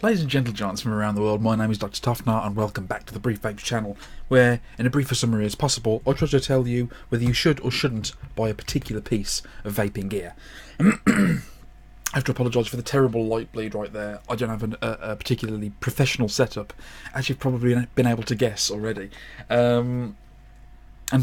Ladies and gentle giants from around the world, my name is Dr. Toffnar and welcome back to the Brief Vapes channel, where, in a briefer summary as possible, I'll try to tell you whether you should or shouldn't buy a particular piece of vaping gear. I have to apologise for the terrible light bleed right there. I don't have a particularly professional setup, as you've probably been able to guess already. And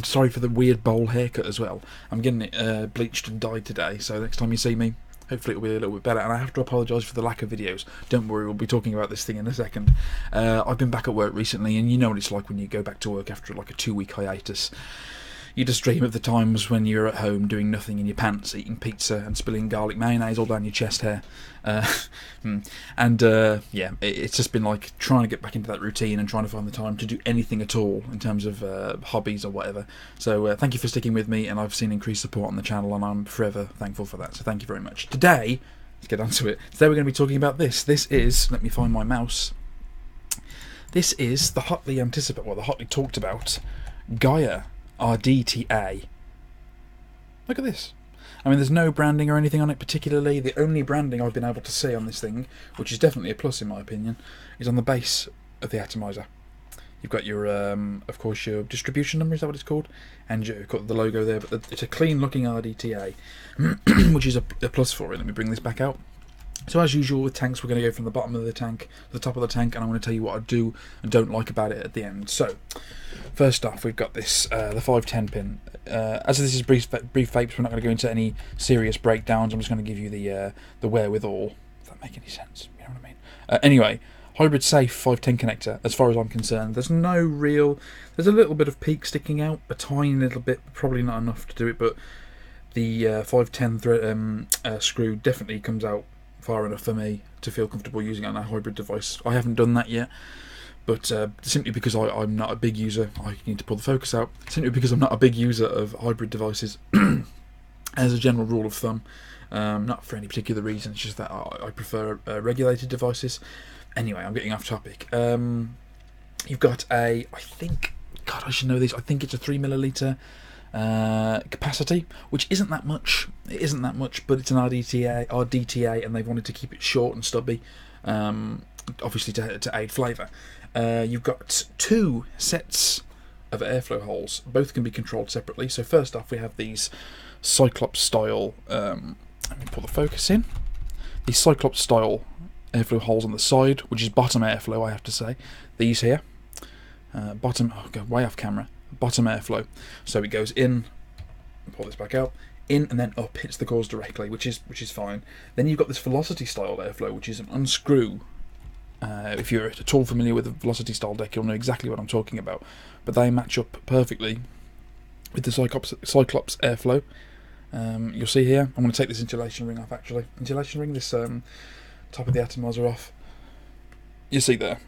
sorry for the weird bowl haircut as well. I'm getting it bleached and dyed today, so next time you see me, hopefully it'll be a little bit better. And I have to apologise for the lack of videos. Don't worry, we'll be talking about this thing in a second. I've been back at work recently, and you know what it's like when you go back to work after like a 2-week hiatus. You just dream of the times when you're at home doing nothing in your pants, eating pizza and spilling garlic mayonnaise all down your chest hair. Yeah, it's just been like trying to get back into that routine and trying to find the time to do anything at all in terms of hobbies or whatever. So thank you for sticking with me, and I've seen increased support on the channel, and I'm forever thankful for that. So thank you very much. Today, let's get on to it. Today we're going to be talking about this. This is, let me find my mouse. This is the hotly anticipated, well, the hotly talked about Gaia RDTA. Look at this. I mean, there's no branding or anything on it particularly. The only branding I've been able to see on this thing, which is definitely a plus in my opinion, is on the base of the atomizer. You've got your, of course, your distribution number, is that what it's called? And you've got the logo there, but it's a clean looking RDTA, which is a plus for it. Let me bring this back out. So as usual with tanks, we're going to go from the bottom of the tank to the top of the tank, and I'm going to tell you what I do and don't like about it at the end. So, first off, we've got this, the 510 pin. As this is brief vapes, we're not going to go into any serious breakdowns. I'm just going to give you the wherewithal. Does that make any sense? You know what I mean? Anyway, hybrid safe 510 connector, as far as I'm concerned. There's a little bit of peak sticking out, a tiny little bit, probably not enough to do it, but the 510 screw definitely comes out far enough for me to feel comfortable using it on a hybrid device. I haven't done that yet, but simply because I'm not a big user, I need to pull the focus out, simply because I'm not a big user of hybrid devices as a general rule of thumb, not for any particular reason, it's just that I prefer regulated devices. Anyway, I'm getting off topic. You've got I think, God, I should know this, I think it's a 3ml capacity, which isn't that much. It isn't that much, but it's an RDTA, and they've wanted to keep it short and stubby, obviously to aid flavour. You've got 2 sets of airflow holes. Both can be controlled separately. So first off, we have these Cyclops style. Let me pull the focus in. These Cyclops style airflow holes on the side, which is bottom airflow, I have to say. These here, bottom. Oh, go way off camera. Bottom airflow, so it goes in, pull this back out, in and then up, hits the cores directly, which is fine. Then you've got this velocity style airflow, which is an unscrew. If you're at all familiar with the velocity style deck, you'll know exactly what I'm talking about. But they match up perfectly with the Cyclops airflow. You'll see here. I'm going to take this insulation ring off. Actually, insulation ring, this top of the atomizer off. You see there.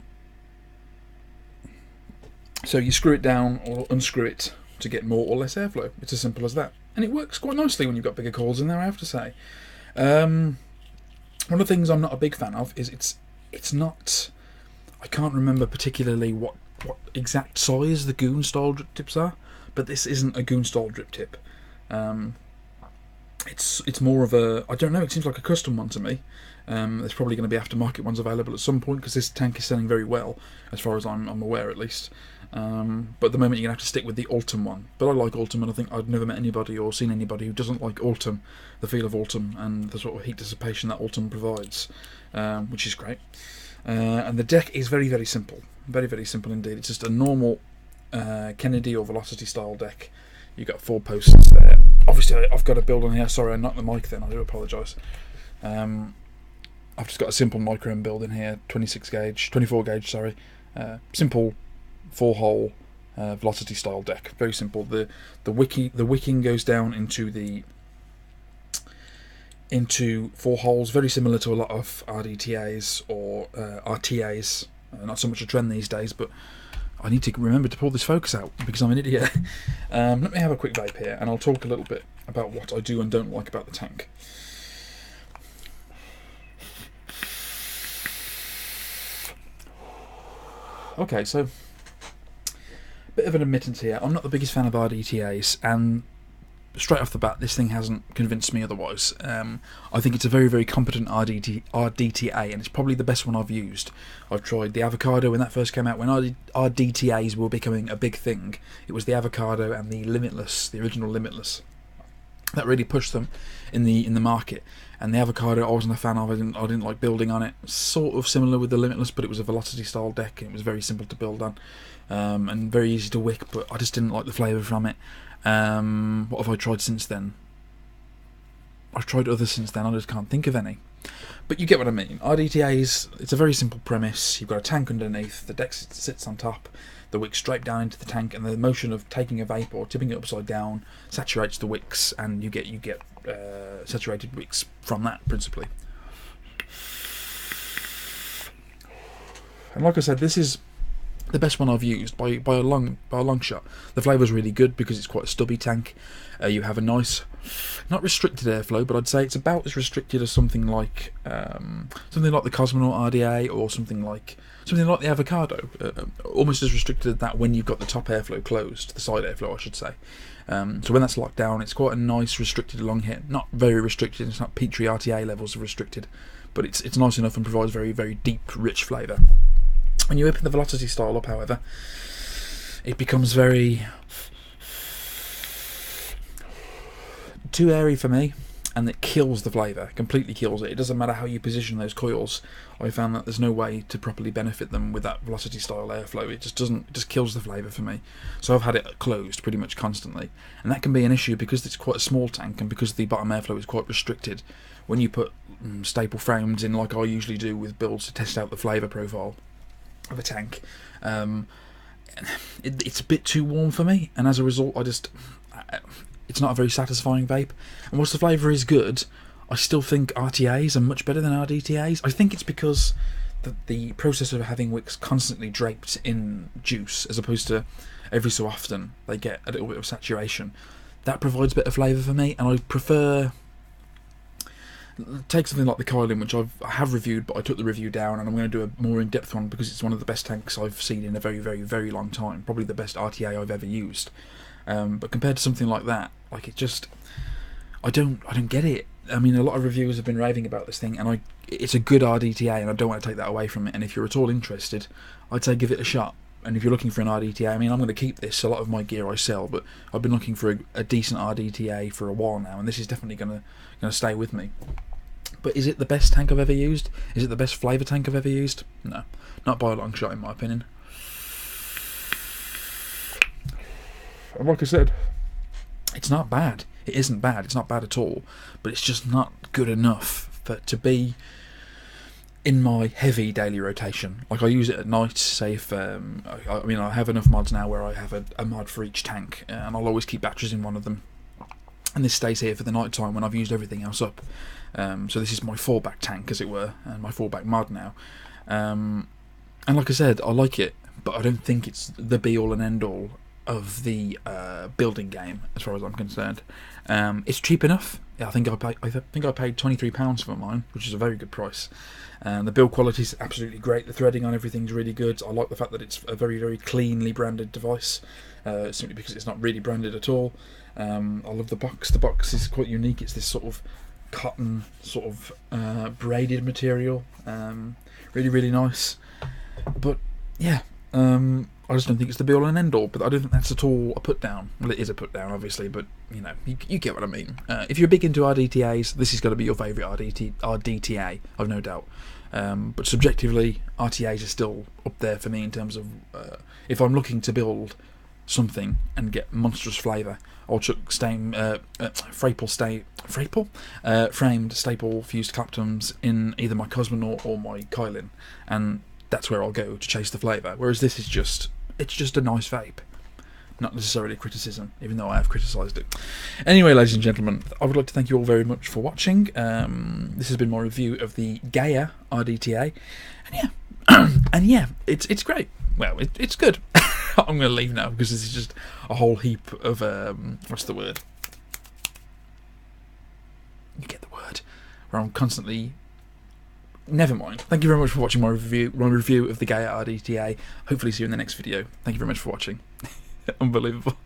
So you screw it down or unscrew it to get more or less airflow. It's as simple as that. And it works quite nicely when you've got bigger cores in there, I have to say. One of the things I'm not a big fan of is it's not... I can't remember particularly what exact size the goon style drip tips are, but this isn't a goon style drip tip. It's more of a... I don't know, it seems like a custom one to me. There's probably going to be aftermarket ones available at some point, because this tank is selling very well, as far as I'm aware at least. But at the moment you're going to have to stick with the Ultim one. But I like Ultim, and I think I've never met anybody or seen anybody who doesn't like Ultim, the feel of Ultim, and the sort of heat dissipation that Ultim provides, which is great. And the deck is very, very simple. Very, very simple indeed. It's just a normal Kennedy or Velocity style deck. You've got 4 posts there. Obviously I've got a build on here. Sorry, I knocked the mic then, I do apologise. I've just got a simple micro build in here, 24 gauge, sorry. Simple 4-hole velocity style deck. Very simple. The wicking goes down into 4 holes, very similar to a lot of RDTAs or RTAs. Not so much a trend these days, but I need to remember to pull this focus out because I'm an idiot. Let me have a quick vape here, and I'll talk a little bit about what I do and don't like about the tank. Okay, so a bit of an admittance here. I'm not the biggest fan of RDTAs, and straight off the bat, this thing hasn't convinced me otherwise. I think it's a very, very competent RDTA, and it's probably the best one I've used. I've tried the avocado when that first came out, when RDTAs were becoming a big thing. It was the avocado and the Limitless, the original Limitless, that really pushed them in the market. And the avocado I wasn't a fan of. I didn't like building on it. Sort of similar with the Limitless, but it was a velocity style deck, and it was very simple to build on, and very easy to wick, but I just didn't like the flavour from it. What have I tried since then? I've tried others since then, I just can't think of any. But you get what I mean. RDTAs, it's a very simple premise. You've got a tank underneath, the deck sits on top, the wick straight down into the tank, and the motion of taking a vape or tipping it upside down saturates the wicks, and you get saturated wicks from that, principally. And like I said, this is the best one I've used by a long shot. The flavour's really good because it's quite a stubby tank. You have a nice, not restricted airflow, but I'd say it's about as restricted as something like the Cosmonaut RDA, or something like the Avocado. Almost as restricted as that when you've got the top airflow closed, the side airflow, I should say. So when that's locked down, it's quite a nice restricted long hit. Not very restricted. It's not Petri RTA levels of restricted, but it's nice enough and provides very, very deep, rich flavour. When you open the velocity style up, however, it becomes very too airy for me, and it kills the flavour, completely kills it. It doesn't matter how you position those coils. I found that there's no way to properly benefit them with that velocity style airflow. It just kills the flavour for me. So I've had it closed pretty much constantly, and that can be an issue because it's quite a small tank and because the bottom airflow is quite restricted. When you put staple frames in, like I usually do with builds to test out the flavour profile of a tank, it's a bit too warm for me, and as a result it's not a very satisfying vape. And whilst the flavour is good, I still think RTAs are much better than RDTAs. I think it's because the process of having wicks constantly draped in juice, as opposed to every so often they get a little bit of saturation, that provides better flavour for me. And I prefer, take something like the Kylin, which I have reviewed, but I took the review down, and I'm going to do a more in-depth one because it's one of the best tanks I've seen in a very, very, very long time. Probably the best RTA I've ever used. But compared to something like that, like it just, I don't get it. I mean, a lot of reviewers have been raving about this thing, and it's a good RDTA, and I don't want to take that away from it. And if you're at all interested, I'd say give it a shot. And if you're looking for an RDTA, I mean, I'm going to keep this. A lot of my gear I sell, but I've been looking for a decent RDTA for a while now, and this is definitely going to stay with me. But is it the best tank I've ever used? Is it the best flavour tank I've ever used? No, not by a long shot, in my opinion. And like I said, it's not bad. It isn't bad. It's not bad at all. But it's just not good enough to be in my heavy daily rotation. Like, I use it at night, say if I have enough mods now where I have a mod for each tank, and I'll always keep batteries in one of them. And this stays here for the night time when I've used everything else up. So this is my fallback tank, as it were, and my fallback mod now. And like I said, I like it, but I don't think it's the be-all and end-all of the building game, as far as I'm concerned. It's cheap enough. Yeah, I think I paid £23 for mine, which is a very good price. The build quality is absolutely great. The threading on everything's really good. I like the fact that it's a very, very cleanly branded device, simply because it's not really branded at all. I love the box. The box is quite unique. It's this sort of cotton, sort of braided material. Really, really nice. But yeah, I just don't think it's the be-all and end-all, but I don't think that's at all a put-down. Well, it is a put-down, obviously, but, you know, you get what I mean. If you're big into RDTAs, this is going to be your favourite RDTA, I've no doubt. But subjectively, RTAs are still up there for me in terms of, if I'm looking to build something and get monstrous flavour, I'll chuck framed staple fused claptums in either my Cosmonaut or my Kylin, and that's where I'll go to chase the flavour. Whereas this is just a nice vape, not necessarily criticism, even though I have criticised it. Anyway, ladies and gentlemen, I would like to thank you all very much for watching. This has been my review of the Gaia RDTA, and yeah, it's great. Well, it's good. I'm going to leave now because this is just a whole heap of what's the word? You get the word. Where I'm constantly. Never mind. Thank you very much for watching my review of the Gaia RDTA. Hopefully see you in the next video. Thank you very much for watching. Unbelievable.